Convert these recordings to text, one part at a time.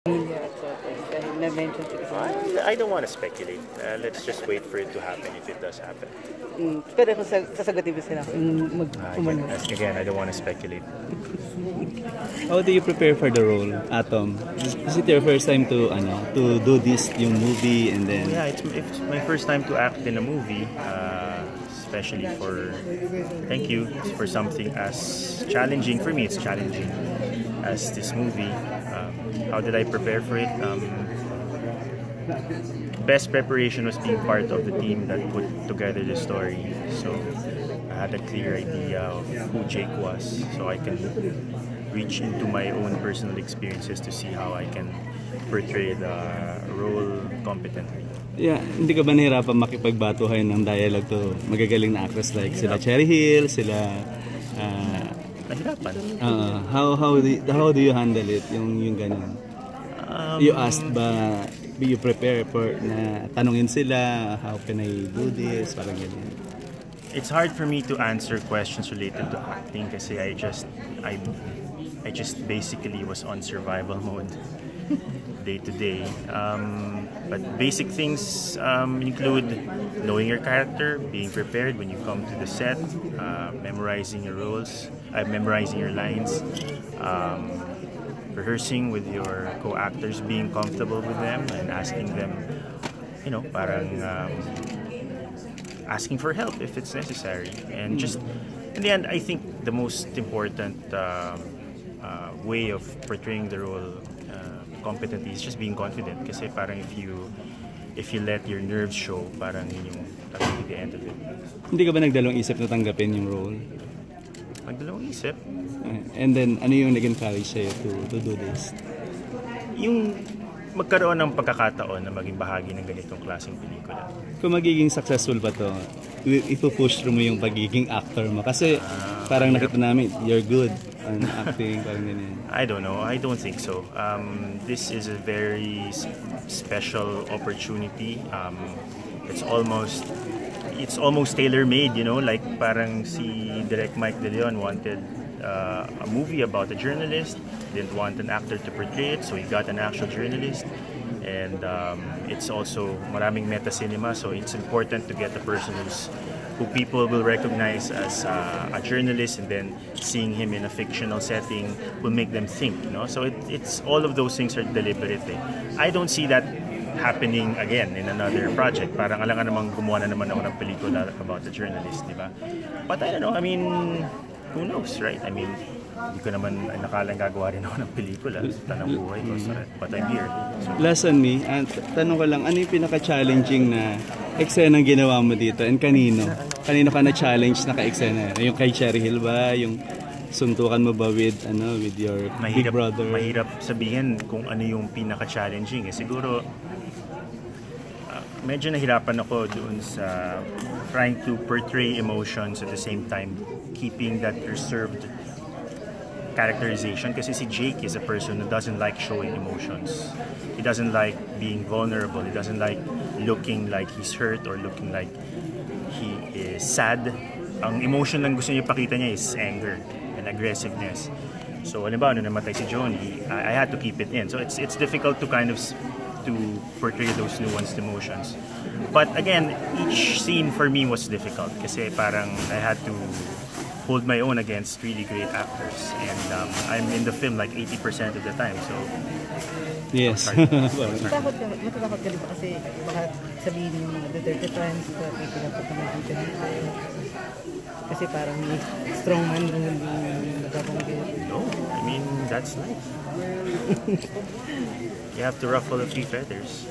Dahil na-mention ko I don't want to speculate. Let's just wait for it to happen if it does happen. Pero kung sasagutin mo sila Again, I don't want to speculate. How do you prepare for the role, Atom? Is it your first time to do this yung movie and then? Yeah, it's my first time to act in a movie, especially for for something as challenging for me. It's challenging as this movie. How did I prepare for it? Best preparation was being part of the team that put together the story. So I had a clear idea of who Jake was, so I can reach into my own personal experiences to see how I can portray the role competently. Yeah, hindi ka ba nahirapan makipagbatuhan ng dialogue to magagaling na actors like sila Cherie, sila Nahirapan. How do you handle it yung ganun? You asked ba, you prepare for na tanungin sila, how can I do this, parang ganyan. It's hard for me to answer questions related to acting kasi I just basically was on survival mode day to day. But basic things include knowing your character, being prepared when you come to the set, memorizing your roles, memorizing your lines, rehearsing with your co-actors, being comfortable with them and asking them, parang asking for help if it's necessary. And just in the end, I think the most important way of portraying the role competently is just being confident. Kasi parang if you let your nerves show, parang yun yung the end of it. Hindi ka ba nagdalawang isip na tanggapin yung role? Nagdalawang isip. And then, ano yung nag-encourage sa'yo to do this? Yung magkaroon ng pagkakataon na maging bahagi ng ganitong klaseng pelikula. Kung magiging successful ba to, ipupush through mo yung pagiging actor mo? Kasi parang nakita namin, you're good on acting, parang ganyan. I don't know. I don't think so. This is a very special opportunity. It's almost tailor-made, like parang si Direk Mike De Leon wanted a movie about a journalist, didn't want an actor to portray it, so he got an actual journalist. And it's also maraming meta cinema, so it's important to get a person who people will recognize as a journalist, and then seeing him in a fictional setting will make them think, So it's all of those things are deliberate. I don't see that happening again in another project. Parang alam ka namang gumawa na naman ako ng pelikula about a journalist, di ba? But I don't know, who knows, right? hindi ko naman nakalang gagawa rin ako ng pelikula sa tanang buhay ko, but I'm here. So, last on me, tanong ko lang, ano yung pinaka-challenging na eksenang ginawa mo dito and kanino? Kanino ka na-challenge na ka-eksena? Yung kay Cherie ba? Yung suntukan mo ba with your big brother? Mahirap sabihin kung ano yung pinaka-challenging. Siguro, medyo nahirapan ako doon sa trying to portray emotions at the same time keeping that reserved characterization, kasi si Jake is a person who doesn't like showing emotions. He doesn't like being vulnerable. He doesn't like looking like he's hurt or looking like he is sad. Ang emotion lang gusto niya pakita niya is anger and aggressiveness. So halimbawa, nung namatay si Johnny, I had to keep it in. So it's difficult to kind of to portray those nuanced emotions. But again, each scene for me was difficult kasi parang I had to hold my own against really great actors, and I'm in the film like 80% of the time, so yes. Matatakot ka rin ba kasi baka sabihin yung the dirty times na pinapunta mo dito kasi parang strong man rin yung nagpapanggit. No, that's life. You have to ruffle a few feathers,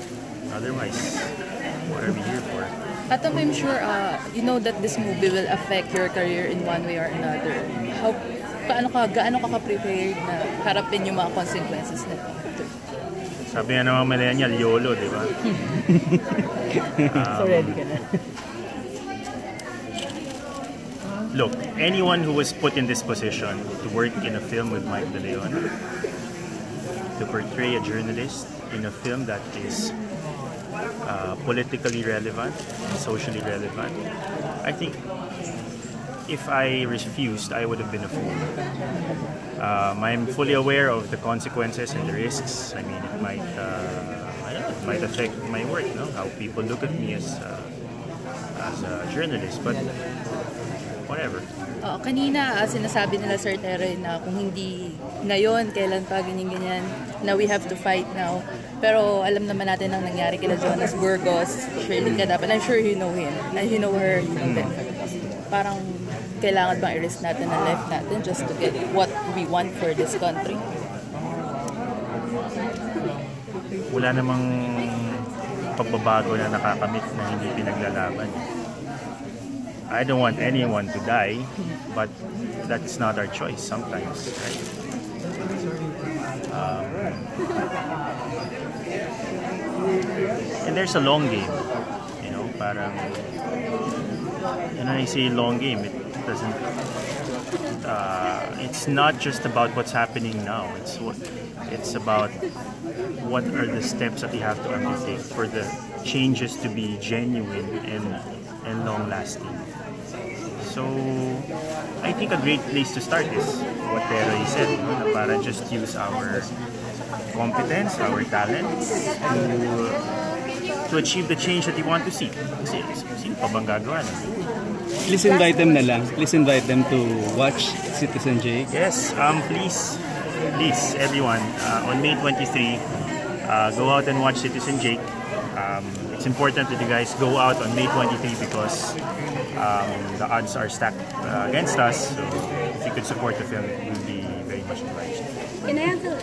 otherwise what are we here for? Atom, I'm sure you know that this movie will affect your career in one way or another. Gaano ka ka-prepared na harapin yung mga consequences na ito? Sabi nga naman millennial, YOLO, di ba? So ready ka na? Look, anyone who was put in this position to work in a film with Mike De Leon, to portray a journalist in a film that is politically relevant, socially relevant, I think if I refused, I would have been a fool. I'm fully aware of the consequences and the risks. I mean, it might, I don't know, it might affect my work, no? How people look at me as a journalist, but whatever. Kanina, sinasabi nila Sir Tere na kung hindi ngayon, kailan pa, ganyan-ganyan, na we have to fight now. Pero alam naman natin ang nangyari kila Jonas Burgos, Shirley Cadapan. I'm sure you know him. And you know her, you know them. Parang kailangan bang i-risk natin ang life natin just to get what we want for this country? Wala namang pagbabago na nakakamit na hindi pinaglalaban. I don't want anyone to die, but that's not our choice sometimes, right? And there's a long game, you know, parang, and when I say long game, it doesn't, it's not just about what's happening now, it's about what are the steps that you have to undertake for the changes to be genuine and long-lasting. So, I think a great place to start is what Cherie said, you know, na para just use our competence, our talent to achieve the change that you want to see. Kasi sino pa bang gagawa nun? Please invite them na lang. Please invite them to watch Citizen Jake. Yes, please, everyone, on May 23, go out and watch Citizen Jake. It's important that you guys go out on May 23 because the odds are stacked against us. So if you could support the film, we'll be very much obliged. Can I answer?